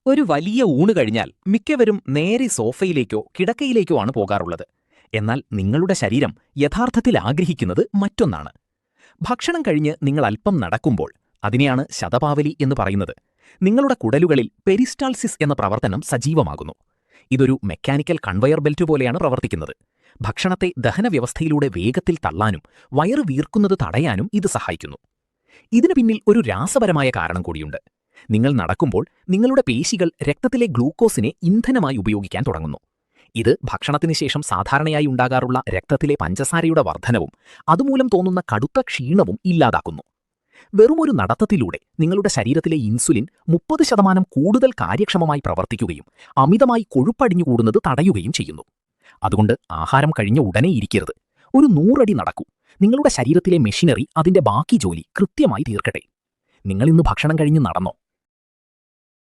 ഒരു വലിയ ഊണ് കഴിഞ്ഞാൽ മിക്കവരും നേരെ സോഫയിലേക്കോ കിടക്കയിലേക്കോ ആണ് പോകാറുള്ളത്. എന്നാൽ നിങ്ങളുടെ ശരീരം യഥാർത്ഥത്തിൽ ആഗ്രഹിക്കുന്നത് മറ്റൊന്നാണ്. ഭക്ഷണം കഴിഞ്ഞ് നിങ്ങൾ അല്പം നടക്കുമ്പോൾ, അതിനെയാണ് ശതപാവലി എന്ന് പറയുന്നത്, നിങ്ങളുടെ കുടലുകളിൽ പെരിസ്റ്റാൾസിസ് എന്ന പ്രവർത്തനം സജീവമാകുന്നു. ഇതൊരു മെക്കാനിക്കൽ കൺവയർ ബെൽറ്റ് പോലെയാണ് പ്രവർത്തിക്കുന്നത്. ഭക്ഷണത്തെ ദഹനവ്യവസ്ഥയിലൂടെ വേഗത്തിൽ തള്ളാനും വയറ് വീർക്കുന്നത് തടയാനും ഇത് സഹായിക്കുന്നു. ഇതിനു പിന്നിൽ ഒരു രാസപരമായ കാരണം കൂടിയുണ്ട്. നിങ്ങൾ നടക്കുമ്പോൾ നിങ്ങളുടെ പേശികൾ രക്തത്തിലെ ഗ്ലൂക്കോസിനെ ഇന്ധനമായി ഉപയോഗിക്കാൻ തുടങ്ങുന്നു. ഇത് ഭക്ഷണത്തിന് ശേഷം സാധാരണയായി ഉണ്ടാകാറുള്ള രക്തത്തിലെ പഞ്ചസാരയുടെ വർധനവും അതുമൂലം തോന്നുന്ന കടുത്ത ക്ഷീണവും ഇല്ലാതാക്കുന്നു. വെറുമൊരു നടത്തത്തിലൂടെ നിങ്ങളുടെ ശരീരത്തിലെ ഇൻസുലിൻ 30% കൂടുതൽ കാര്യക്ഷമമായി പ്രവർത്തിക്കുകയും അമിതമായി കൊഴുപ്പടിഞ്ഞുകൂടുന്നത് തടയുകയും ചെയ്യുന്നു. അതുകൊണ്ട് ആഹാരം കഴിഞ്ഞ ഉടനെ ഇരിക്കരുത്. ഒരു 100 അടി നടക്കൂ. നിങ്ങളുടെ ശരീരത്തിലെ മെഷീനറി അതിന്റെ ബാക്കി ജോലി കൃത്യമായി തീർക്കട്ടെ. നിങ്ങളിന്ന് ഭക്ഷണം കഴിഞ്ഞ് നടന്നോ?